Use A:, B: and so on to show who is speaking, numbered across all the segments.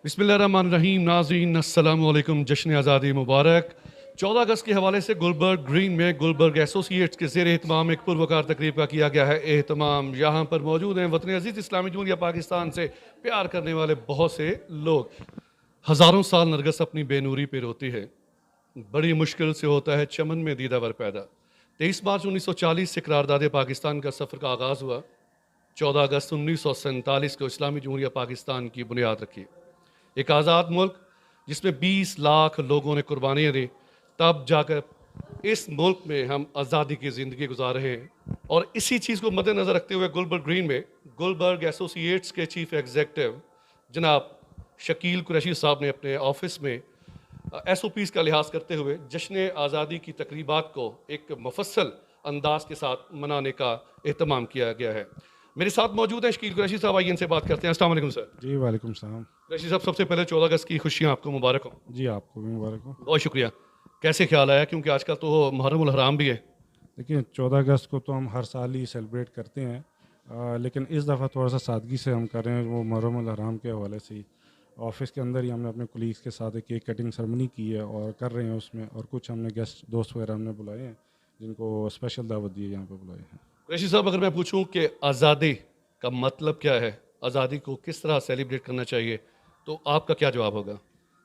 A: बिस्मिल्लाहिर्रहमानिर्रहीम। नाज़रीन अस्सलाम वालेकुम। जश्न आज़ादी मुबारक। 14 अगस्त के हवाले से गुलबर्ग ग्रीन में गुलबर्ग एसोसिएट्स के ज़ेर एहतमाम एक पुरवकार तकरीब का किया गया है एहतमाम। यहाँ पर मौजूद हैं वतन अज़ीज़ इस्लामी जमहूरिया पाकिस्तान से प्यार करने वाले बहुत से लोग। हज़ारों साल नरगस अपनी बेनूरी पे रोती है, बड़ी मुश्किल से होता है चमन में दीदावर पैदा। 23 मार्च 1940 से करारदाद पाकिस्तान का सफ़र का आगाज़ हुआ। 14 अगस्त 1947 को इस्लामी जमहूरिया पाकिस्तान की बुनियाद रखी। एक आज़ाद मुल्क जिसमें 20 लाख लोगों ने कुर्बानियाँ दी, तब जाकर इस मुल्क में हम आज़ादी की ज़िंदगी गुजार रहे हैं। और इसी चीज़ को मद्देनज़र रखते हुए गुलबर्ग ग्रीन में गुलबर्ग एसोसिएट्स के चीफ एग्जीक्यूटिव जनाब शकील कुरैशी साहब ने अपने ऑफिस में SOPs का लिहाज करते हुए जश्न आज़ादी की तकरीबात को एक मुफस्सल अंदाज के साथ मनाने का एहतमाम किया गया है। मेरे साथ मौजूद हैं शकील कुरैशी साहब, आइए इनसे बात करते हैं। अस्सलाम वालेकुम सर।
B: जी वालेकुम सलाम।
A: कुरैशी साहब, सबसे पहले 14 अगस्त की खुशियाँ आपको मुबारक हो।
B: जी आपको भी मुबारक हो।
A: बहुत शुक्रिया। कैसे ख्याल आया, क्योंकि आजकल तो मुहर्रम उल हराम भी है।
B: देखिए 14 अगस्त को तो हम हर साल ही सेलिब्रेट करते हैं, लेकिन इस दफ़ा थोड़ा सा सादगी से हम कर रहे हैं। वो मुहर्रम उल हराम के हवाले से ही ऑफिस के अंदर ही हमने अपने कोलीग्स के साथ एक केक कटिंग सेरेमनी की है और कर रहे हैं उसमें, और कुछ हमने गेस्ट दोस्त वगैरह हमने बुलाए हैं जिनको स्पेशल दावत दी है, यहाँ पे बुलाए हैं।
A: कुरैशी साहब, अगर मैं पूछूं कि आज़ादी का मतलब क्या है, आज़ादी को किस तरह सेलिब्रेट करना चाहिए, तो आपका क्या जवाब होगा?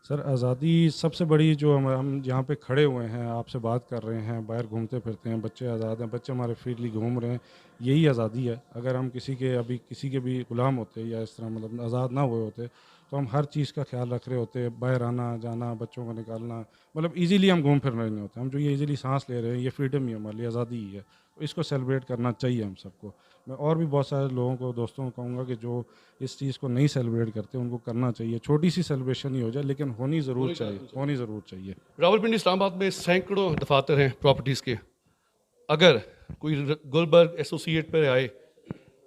B: सर आज़ादी सबसे बड़ी जो हम यहाँ पे खड़े हुए हैं, आपसे बात कर रहे हैं, बाहर घूमते फिरते हैं, बच्चे आज़ाद हैं, बच्चे हमारे फ्रीली घूम रहे हैं, यही आज़ादी है। अगर हम किसी के भी गुलाम होते या इस तरह मतलब आज़ाद ना हुए होते तो हम हर चीज़ का ख्याल रख रहे होते, बाहर आना जाना, बच्चों को निकालना, मतलब इजीली हम घूम फिर रहे नहीं होते। हम जो ये इजीली सांस ले रहे हैं, ये फ्रीडम ही हमारे लिए आज़ादी ही है, तो इसको सेलिब्रेट करना चाहिए हम सबको। मैं और भी बहुत सारे लोगों को, दोस्तों को कहूँगा कि जो इस चीज़ को नहीं सेलिब्रेट करते उनको करना चाहिए। छोटी सी सेलिब्रेशन ही हो जाए, लेकिन होनी ज़रूर चाहिए।
A: रावलपिंडी इस्लामाबाद में सैकड़ों दफातर हैं प्रॉपर्टीज़ के। अगर कोई गुलबर्ग एसोसिएट पर आए,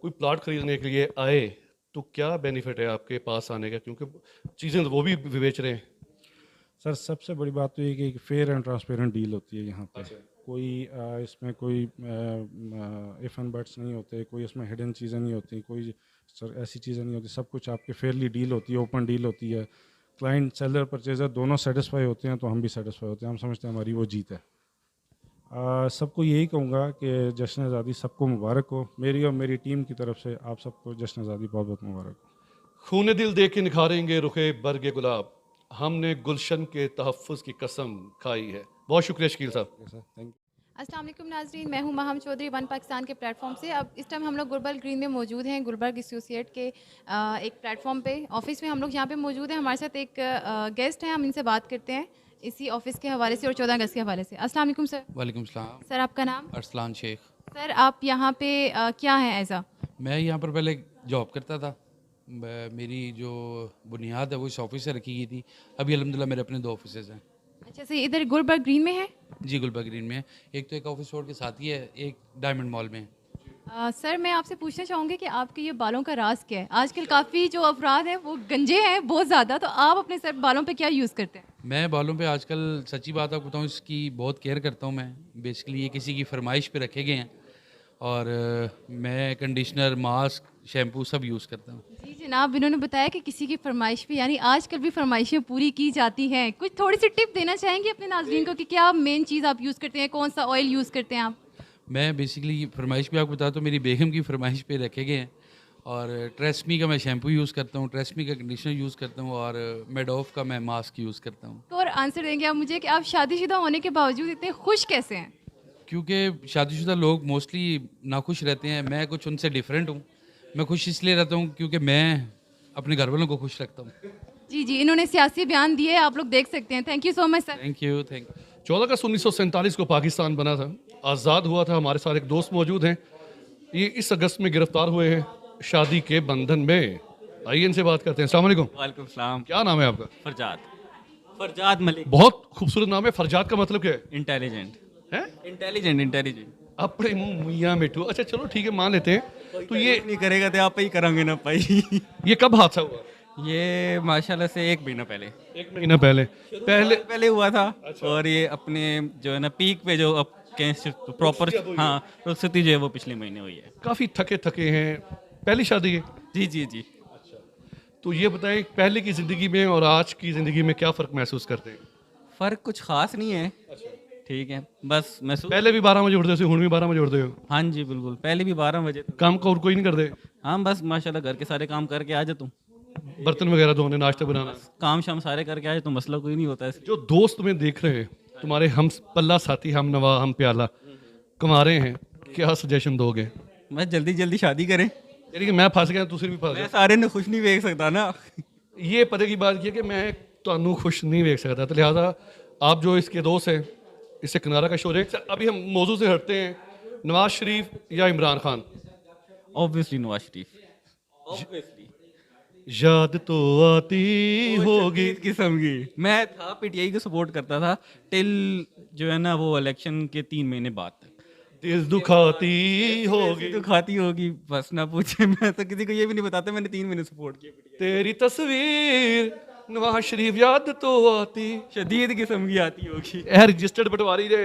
A: कोई प्लाट खरीदने के लिए आए, तो क्या बेनिफिट है आपके पास आने का, क्योंकि चीज़ें तो वो भी बेच रहे हैं।
B: सर सबसे बड़ी बात तो ये कि एक फेयर एंड ट्रांसपेरेंट डील होती है यहाँ पे। कोई इसमें कोई इफ़ एंड बट्स नहीं होते, कोई इसमें हिडन चीज़ें नहीं होती, कोई सर ऐसी चीज़ें नहीं होती। सब कुछ आपके फेयरली डील होती है, ओपन डील होती है। क्लाइंट, सेलर, परचेज़र दोनों सेटिस्फाई होते हैं, तो हम भी सेटिस्फाई होते हैं। हम समझते हैं हमारी वो जीत है। सबको यही कहूँगा कि जश्न आज़ादी सबको मुबारक हो। मेरी और मेरी टीम की तरफ से आप सबको जश्न आज़ादी बहुत बहुत मुबारक हो।
A: खून दिल दे के निखारेंगे रुखे बर्गे गुलाब, हमने गुलशन के तहफ़्फ़ुज़ की कसम खाई है। बहुत शुक्रिया शकील साहब।
B: Sir thank you.
C: अस्सलाम वालेकुम नाज़रीन, मैं हूं महम चौधरी वन पाकिस्तान के प्लेटफॉर्म से। अब इस टाइम हम लोग गुलबर्ग ग्रीन में मौजूद हैं, गुलबर्ग एसोसिएट के एक प्लेटफॉर्म पे, ऑफिस में हम लोग यहाँ पे मौजूद हैं। हमारे साथ एक गेस्ट हैं, हम इनसे बात करते हैं इसी ऑफिस के हवाले से और 14 अगस्त के हवाले से। अस्सलाम वालेकुम सर।
D: वालेकुम सलाम।
C: सर आपका नाम?
D: अरसलान शेख।
C: सर आप यहाँ पे क्या है एज़
D: मैं यहाँ पर पहले जॉब करता था। मेरी जो बुनियाद है वो इस ऑफिस से रखी गई थी। अभी अल्हम्दुलिल्लाह मेरे अपने 2 ऑफिसेज़ हैं।
C: अच्छा से इधर गुलबर्ग ग्रीन में है?
D: जी गुलबर्ग ग्रीन में है। एक तो एक ऑफिस रोड के साथ ही है, एक डायमंड मॉल में है।
C: सर मैं आपसे पूछना चाहूँगी कि आपके ये बालों का राज क्या है? आजकल काफ़ी जो अफराद हैं वो गंजे हैं बहुत ज़्यादा, तो आप अपने सर बालों पे क्या यूज़ करते हैं?
D: मैं बालों पे आजकल सच्ची बात आपको बताऊँ, इसकी बहुत केयर करता हूँ मैं। बेसिकली ये किसी की फरमाइश पे रखे गए हैं और मैं कंडीशनर, मास्क, शैम्पू सब यूज़ करता हूँ।
C: जी जनाब, इन्होंने बताया कि किसी की फरमाइश पे, यानी आजकल भी फरमाइशें पूरी की जाती हैं। कुछ थोड़ी सी टिप देना चाहेंगे अपने नाज़रीन को कि क्या मेन चीज़ आप यूज़ करते हैं, कौन सा ऑयल यूज़ करते हैं आप?
D: मैं बेसिकली फरमाइश पे आपको बताता हूँ, मेरी बेगम की फरमाइश पे रखे गए हैं। और ट्रेसमी का मैं शैम्पू यूज़ करता हूँ, ट्रेसमी का कंडीशनर यूज़ करता हूँ और मेडोफ का मैं मास्क यूज़ करता हूँ।
C: तो और आंसर देंगे आप मुझे कि आप शादीशुदा होने के बावजूद इतने खुश कैसे हैं?
D: क्योंकि शादीशुदा लोग मोस्टली नाखुश रहते हैं, मैं कुछ उनसे डिफरेंट हूँ। मैं खुश इसलिए रहता हूँ क्योंकि मैं अपने घर वालों को खुश रखता हूँ।
C: जी जी, इन्होंने सियासी बयान दिए, आप लोग देख सकते हैं। Thank you so much sir.
D: Thank you.
A: 14 अगस्त 1947 को पाकिस्तान बना था, आज़ाद हुआ था। हमारे साथ एक दोस्त मौजूद हैं, ये इस अगस्त में गिरफ्तार हुए हैं शादी के बंधन में। आइए इनसे बात करते हैं। अस्सलाम वालेकुम।
E: वालेकुम सलाम।
A: क्या नाम है आपका?
E: फरजाद मलिक।
A: बहुत खूबसूरत नाम है। फरजाद का मतलब क्या है?
E: इंटेलिजेंट।
A: हैं?
E: इंटेलिजेंट।
A: अपने मुंह मियाँ मिठू। अच्छा चलो ठीक है, मान लेते हैं। तो ये
E: नहीं करेगा तो आप ही करांगे ना भाई।
A: ये कब हादसा हुआ?
E: ये माशाल्लाह से 1 महीना पहले
A: 1 महीना पहले।
E: पहले हुआ था। और ये अपने जो है ना पीक पे जो अब प्रॉपर, हाँ रुखसती जो है वो पिछले महीने हुई है।
A: काफ़ी थके थके हैं। पहली शादी है?
E: जी।
A: तो ये बताएं पहले की ज़िंदगी में और आज की ज़िंदगी में क्या फ़र्क महसूस करते हैं?
E: फ़र्क कुछ ख़ास नहीं है। ठीक है, बस महसूस।
A: पहले भी 12 बजे उठते थे, हुण भी 12 बजे उठते हो?
E: हाँ जी, बिल्कुल। पहले भी 12 बजे तक।
A: काम को और कोई नहीं करते?
E: हाँ, बस माशाल्लाह घर के सारे काम करके आ जाता हूँ।
A: बर्तन वगैरह धोने, नाश्ता बनाना?
E: काम शाम सारे करके आ जाता हूँ, मसला कोई नहीं होता है।
A: जो दोस्त तुम्हें देख रहे हैं, तुम्हारे हम पल्ला साथी, हम नवा, हम प्याला कमा रहे हैं, क्या सजेशन दोगे?
E: बस जल्दी जल्दी शादी करें।
A: यानी कि मैं फस गया, तुसी भी फस
E: मैं
A: गए।
E: सारे ने खुश नहीं देख सकता ना।
A: ये पते की बात ये कि मैं ਤੁਹਾਨੂੰ खुश नहीं देख सकता, तो लिहाजा आप जो इसके दोस्त हैं इससे किनारा का शोर है। अभी हम मौजू से हटते हैं, नवाज शरीफ या इमरान खान?
E: ऑब्वियसली नवाज शरीफ। ऑब्वियसली।
A: याद तो आती होगी।
E: इस किस्म की मैं था पीटीआई को सपोर्ट करता था टिल जो है ना वो इलेक्शन के 3 महीने बाद तक।
A: दिल दुखाती होगी,
E: तो खाती होगी बस ना पूछे। मैं तो किसी को ये भी नहीं बताता मैंने 3 महीने सपोर्ट किया PTI।
A: तेरी तस्वीर नवाज शरीफ याद तो आती।
E: शदीद किस्म की आती होगी।
A: ए रजिस्टर्ड पटवारी रे,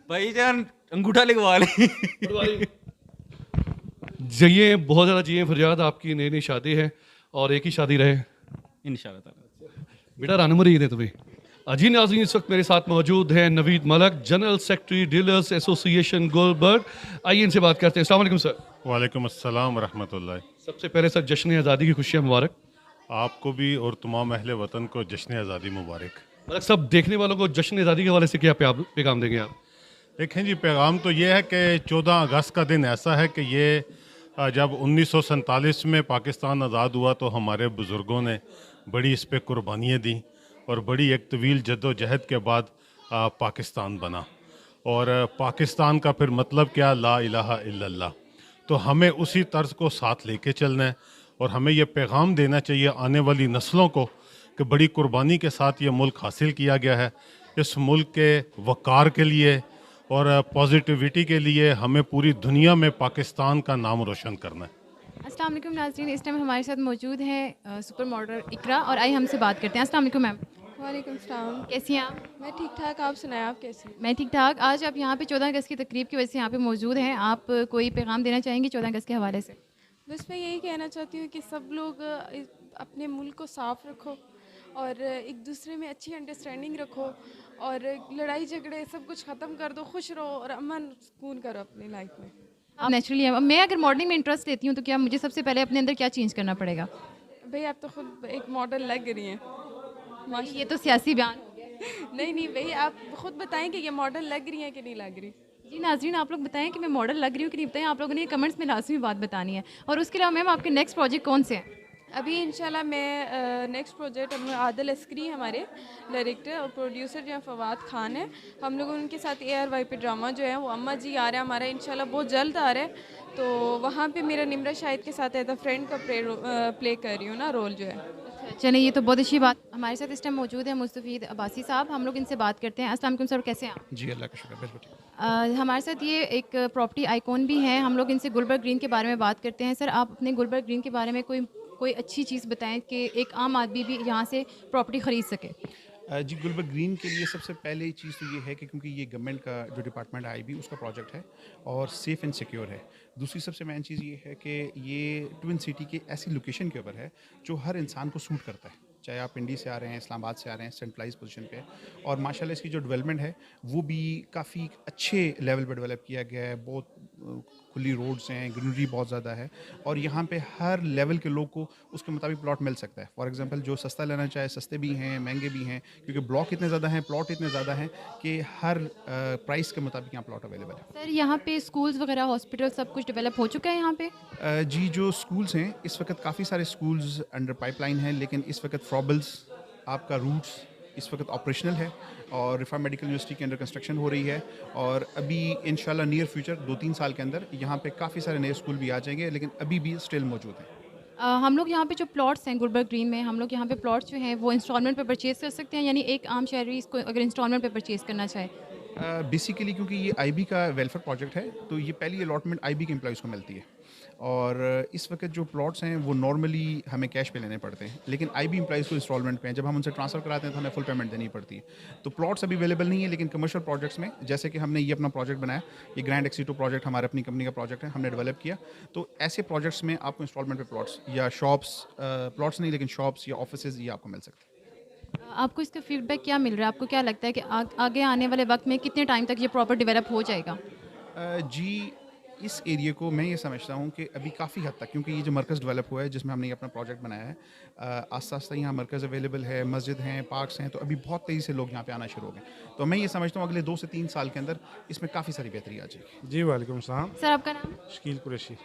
E: भाईजान अंगूठा लिखवा ले।
A: पटवारी जिए, बहुत ज़्यादा जिए फरियाद। आपकी नई नई शादी है और एक ही शादी रहे
E: इंशाल्लाह ताला।
A: बेटा। रन मरीद है तुम्हें। अजी नाज़रीन, इस वक्त मेरे साथ मौजूद हैं Naveed Malik, general secretary dealers association Gulberg. आइए इनसे बात करते हैं। अस्सलाम वालेकुम सर।
F: वालेकुम अस्सलाम रहमतुल्लाह।
A: सबसे पहले सर जश्न आज़ादी की खुशियाँ मुबारक।
F: आपको भी और तमाम अहले वतन को जश्न आज़ादी मुबारक।
A: मलक साहब, देखने वालों को जश्न आज़ादी के हवाले से क्या पैगाम देंगे आप?
F: देखें जी, पैगाम तो ये है कि 14 अगस्त का दिन ऐसा है कि ये जब 1947 में पाकिस्तान आज़ाद हुआ तो हमारे बुज़ुर्गों ने बड़ी इस पर कुर्बानियाँ दी और बड़ी एक तवील जद्दोजहद के बाद पाकिस्तान बना। और पाकिस्तान का फिर मतलब क्या, ला इलाहा इल्लल्लाह। तो हमें उसी तर्ज को साथ लेके चलना है और हमें ये पैगाम देना चाहिए आने वाली नस्लों को कि बड़ी कुर्बानी के साथ ये मुल्क हासिल किया गया है। इस मुल्क के वक़ार के लिए और पॉजिटिविटी के लिए हमें पूरी दुनिया में पाकिस्तान का नाम रोशन करना है।
C: अस्सलाम वालेकुम नाज़रीन, इस टाइम हमारे साथ मौजूद हैं सुपर मॉडल इकरा, और आइए हमसे बात करते हैं। अस्सलाम वालेकुम मैम,
G: वालेकुम सलाम।
C: कैसी हैं आप?
G: मैं ठीक ठाक, आप सुनाएं, आप कैसी हैं?
C: मैं ठीक ठाक। आज आप यहाँ पे 14 अगस्त की तकरीब की वजह से यहाँ पे मौजूद हैं। आप कोई पैगाम देना चाहेंगी 14 अगस्त के हवाले से?
G: बस मैं यही कहना चाहती हूँ कि सब लोग अपने मुल्क को साफ़ रखो और एक दूसरे में अच्छी अंडरस्टैंडिंग रखो और लड़ाई झगड़े सब कुछ ख़त्म कर दो, खुश रहो और अमन सुकून करो अपनी लाइफ में।
C: आप नेचुरली हैं। मैं अगर मॉडलिंग में इंटरेस्ट लेती हूँ तो क्या मुझे सबसे पहले अपने अंदर क्या चेंज करना पड़ेगा?
G: भाई आप तो खुद एक मॉडल लग रही हैं।
C: ये तो सियासी बयान हो गया।
G: नहीं नहीं भाई, आप खुद बताएं कि ये मॉडल लग रही हैं कि नहीं लग रही।
C: जी नाज़रीन, आप लोग बताएं कि मैं मॉडल लग रही हूँ कि नहीं बताएं। आप लोगों ने कमेंट्स में लाजमी बात बतानी है। और उसके अलावा मैम आपके नेक्स्ट प्रोजेक्ट कौन से हैं?
G: अभी इंशाल्लाह मैं नेक्स्ट प्रोजेक्ट हम आदिल अस्करी हमारे डायरेक्टर और प्रोड्यूसर जो है फवाद खान है, हम लोग उनके साथ ARY पे ड्रामा जो है वो अम्मा जी आ रहा है हमारा, इंशाल्लाह बहुत जल्द आ रहा है। तो वहाँ पे मेरा निम्रा शाहिद के साथ एज अ फ्रेंड का प्ले कर रही हूँ ना रोल जो है।
C: चलिए, ये तो बहुत अच्छी बात। हमारे साथ इस टाइम मौजूद है मुस्तफ़ीद अब्बासी साहब, हम लोग इनसे बात करते हैं। अस्सलाम वालेकुम सर, कैसे हैं आप?
H: जी अल्लाह का शुक्र, बिल्कुल ठीक।
C: हमारे साथ ये एक प्रॉपर्टी आइकॉन भी हैं, हम लोग इनसे गुलबर्ग ग्रीन के बारे में बात करते हैं। सर, आप अपने गुलबर्ग ग्रीन के बारे में कोई अच्छी चीज़ बताएं कि एक आम आदमी भी यहाँ से प्रॉपर्टी ख़रीद सके।
H: जी, गुलबर्ग ग्रीन के लिए सबसे पहले चीज़ तो ये है कि क्योंकि ये गवर्नमेंट का जो डिपार्टमेंट IB उसका प्रोजेक्ट है और सेफ़ एंड सिक्योर है। दूसरी सबसे मेन चीज़ ये है कि ये ट्विन सिटी की ऐसी लोकेशन के ऊपर है जो हर इंसान को सूट करता है, चाहे आप इंडी से आ रहे हैं, इस्लामाबाद से आ रहे हैं, सेंट्रलाइज पोजीशन पे है। और माशाल्लाह इसकी जो डेवलपमेंट है वो भी काफ़ी अच्छे लेवल पे डेवलप किया गया है। बहुत खुली रोड्स हैं, ग्रीनरी बहुत ज़्यादा है और यहाँ पे हर लेवल के लोग को उसके मुताबिक प्लॉट मिल सकता है। फॉर एग्जांपल जो सस्ता लेना चाहे, सस्ते भी हैं, महंगे भी हैं, क्योंकि ब्लॉक इतने ज़्यादा हैं, प्लॉट इतने ज़्यादा हैं कि हर प्राइस के मुताबिक यहाँ प्लॉट अवेलेबल है।
C: सर, यहाँ पे स्कूल्स वगैरह, हॉस्पिटल सब कुछ डेवलप हो चुका है यहाँ पे?
H: जी, जो स्कूल्स हैं इस वक्त काफ़ी सारे स्कूल्स अंडर पाइपलाइन हैं, लेकिन इस वक्त फ्रॉबल्स आपका रूट्स इस वक्त ऑपरेशनल है और रिफा मेडिकल यूनिवर्सिटी के अंडर कंस्ट्रक्शन हो रही है और अभी इंशाल्लाह नियर फ्यूचर 2-3 साल के अंदर यहाँ पे काफ़ी सारे नए स्कूल भी आ जाएंगे, लेकिन अभी भी स्टिल मौजूद हैं।
C: हम लोग यहाँ पे जो प्लॉट्स हैं गुलबर्ग ग्रीन में, हम लोग यहाँ पे प्लॉट्स जो हैं वो इंस्टॉलमेंट पे परचेज़ कर सकते हैं, यानी एक आम शहरी इसको अगर इंस्टॉलमेंट पे परचेज़ करना चाहे?
H: बेसिकली क्योंकि ये आईबी का वेलफेयर प्रोजेक्ट है, तो ये पहली अलॉटमेंट आईबी के एम्प्लॉयज़ को मिलती है। और इस वक्त जो प्लॉट्स हैं वो नॉर्मली हमें कैश पे लेने पड़ते हैं, लेकिन आईबी एम्प्लॉयज़ को इंस्टॉलमेंट पे हैं। जब हम उनसे ट्रांसफ़र कराते हैं तो हमें फुल पेमेंट देनी पड़ती है। तो प्लॉट्स अभी अवेलेबल नहीं है, लेकिन कमर्शियल प्रोजेक्ट्स में, जैसे कि हमने ये अपना प्रोजेक्ट बनाया, ये ग्रैंड एक्सीटो प्रोजेक्ट हमारे अपनी कंपनी का प्रोजेक्ट है, हमने डेवलप किया। तो ऐसे प्रोजेक्ट्स में आपको इंस्टॉलमेंट पे प्लॉट्स या शॉप्स, प्लॉट्स नहीं लेकिन शॉप्स या ऑफिसेज, ये आपको मिल सकते हैं।
C: आपको इसका फीडबैक क्या मिल रहा है? आपको क्या लगता है कि आगे आने वाले वक्त में कितने टाइम तक ये प्रॉपर डेवलप हो जाएगा?
H: जी, इस एरिया को मैं ये समझता हूँ कि अभी काफ़ी हद तक, क्योंकि ये जो मरकज़ डेवलप हुआ है जिसमें हमने ये अपना प्रोजेक्ट बनाया है, आस्ता आस्ता यहाँ मरकज़ अवेलेबल है, मस्जिद हैं, पार्क्स हैं, तो अभी बहुत तेज़ी से लोग यहाँ पे आना शुरू हो गए। तो मैं ये समझता हूँ अगले 2 से 3 साल के अंदर इसमें काफ़ी सारी बेहतरी आ जाएगी।
B: जी वालेकुम सलाम।
C: सर आपका नाम?
B: शकील कुरैशी।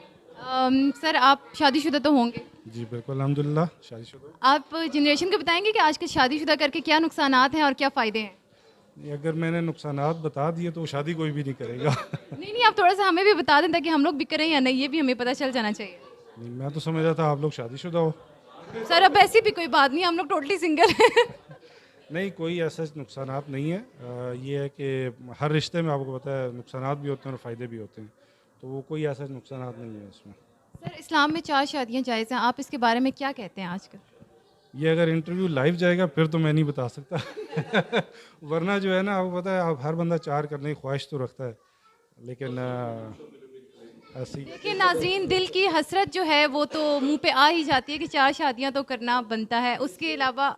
C: सर आप शादीशुदा तो होंगे?
B: जी बिल्कुल अल्हम्दुलिल्लाह शादीशुदा।
C: आप जनरेशन को बताएंगे कि आजकल शादीशुदा करके क्या नुकसानात हैं और क्या फ़ायदे हैं?
B: ये अगर मैंने नुकसानात बता दिए तो शादी कोई भी नहीं करेगा।
C: नहीं, आप थोड़ा सा हमें भी बता दें ताकि हम लोग भी करें या नहीं, ये भी हमें पता चल जाना चाहिए।
B: नहीं, मैं तो समझ रहा था आप लोग शादीशुदा हो।
C: सर अब ऐसी भी कोई बात नहीं, हम लोग टोटली सिंगल हैं।
B: नहीं, कोई ऐसा नुकसानात नहीं है। ये है कि हर रिश्ते में आपको पता है नुकसानात भी होते हैं और फ़ायदे भी होते हैं, तो वो कोई ऐसा नुकसानात नहीं है इसमें।
C: सर इस्लाम में 4 शादियाँ जायज़ हैं, आप इसके बारे में क्या कहते हैं आजकल?
B: ये अगर इंटरव्यू लाइव जाएगा फिर तो मैं नहीं बता सकता। वरना जो है ना, आपको पता है, आप हर बंदा 4 करने की ख्वाहिश तो रखता है, लेकिन ऐसी
C: देखिए नाज़रीन, दिल की हसरत जो है वो तो मुंह पे आ ही जाती है कि 4 शादियां तो करना बनता है। उसके अलावा